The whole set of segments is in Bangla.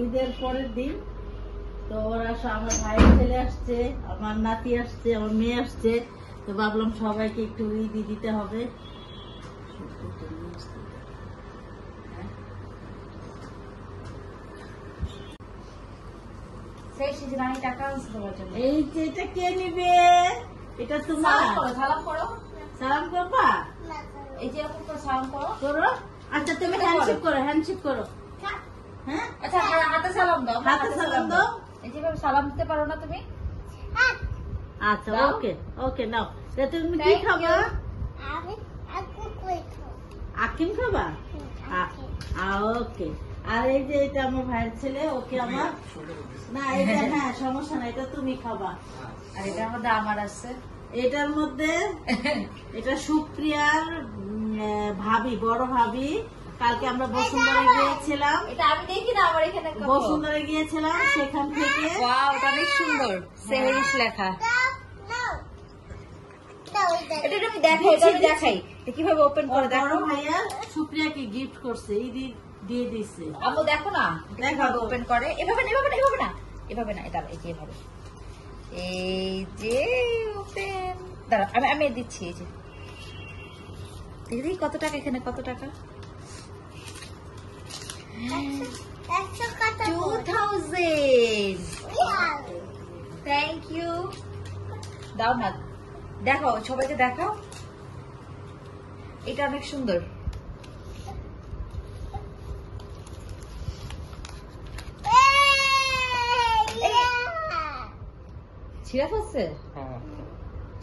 ঈদের পরের দিন তো ওরা আমার ভাই ছেলে আসছে, আমার নাতি আসছে, আমার মেয়ে আসছে, তো ভাবলাম সবাইকে একটু ঈদি দিতে হবে। এই যে এটা কে নিবে? এটা তোমার। সালাম করো, সালাম করবা? এই যে এরকম করে সালাম করো। করো। আচ্ছা তুমি হ্যান্ডশেক করো, হ্যান্ডশেক করো। হ্যাঁ, আচ্ছা হাতে সালাম দাও, হাতে সালাম দাও। এই যেভাবে সালাম দিতে পারো না তুমি? আচ্ছা ওকে ওকে নাও। তুমি কি খাবা? আকিম খাবা? ওকে। আর এই যে এটা আমার ভাইয়ের ছেলে, ওকে আমার না এটা হ্যাঁ সমস্যা না, এটা তুমি খাবা। আর এটার মধ্যে আমার আছে, এটার মধ্যে এটা সুপ্রিয়ার ভাবি, বড় ভাবি। কালকে আমরা বসুন্ধরা গিয়েছিলাম, এটা আমি দেখি না, আমার এখানে বসুন্ধরা গিয়েছিলাম, সেখান থেকে। ওয়াও, এটা অনেক সুন্দর, সেহেরিস লেখা। এটা আমি দেখাই, এটা আমি দেখাই কিভাবে ওপেন করে। বড় ভাইয়া সুপ্রিয়াকে গিফট করছে, ঈদি দিয়ে দিছে। আম্মু দেখো না কিভাবে ওপেন করে। এভাবে না, এভাবে না, এভাবে না, এভাবে না, এটা এই যে এভাবে, এই যে ওপেন। দাঁড়া আমি দিচ্ছি। এই যে দেখি কত টাকা, এখানে কত টাকা? 2000। Thank you. দাও না, দেখাও সবাইকে, দেখাও। এটা অনেক সুন্দর। ছিঁড়া ফেলছে?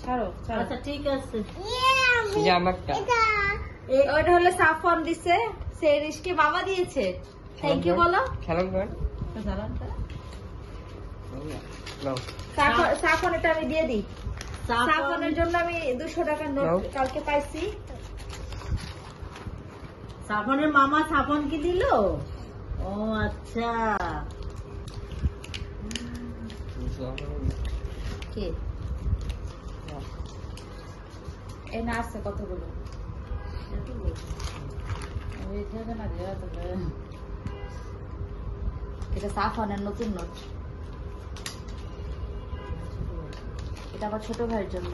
ছাড়ো ছাড়ো। আচ্ছা ঠিক আছে। ওটা হলো সাফন দিছে, সেরিশকে মামা দিয়েছে। থ্যাংক ইউ বলো। সাফন এটা আমি দিয়ে দিই। সাফনের জন্য আমি 200 টাকার নোট কালকে পাইছি। সাফনের মামা সাফন কি দিল? ও আচ্ছা। কে এই না আছে কতগুলো? এটা সাফনের নতুন নোট, এটা আমার ছোট ভাইয়ের জন্য।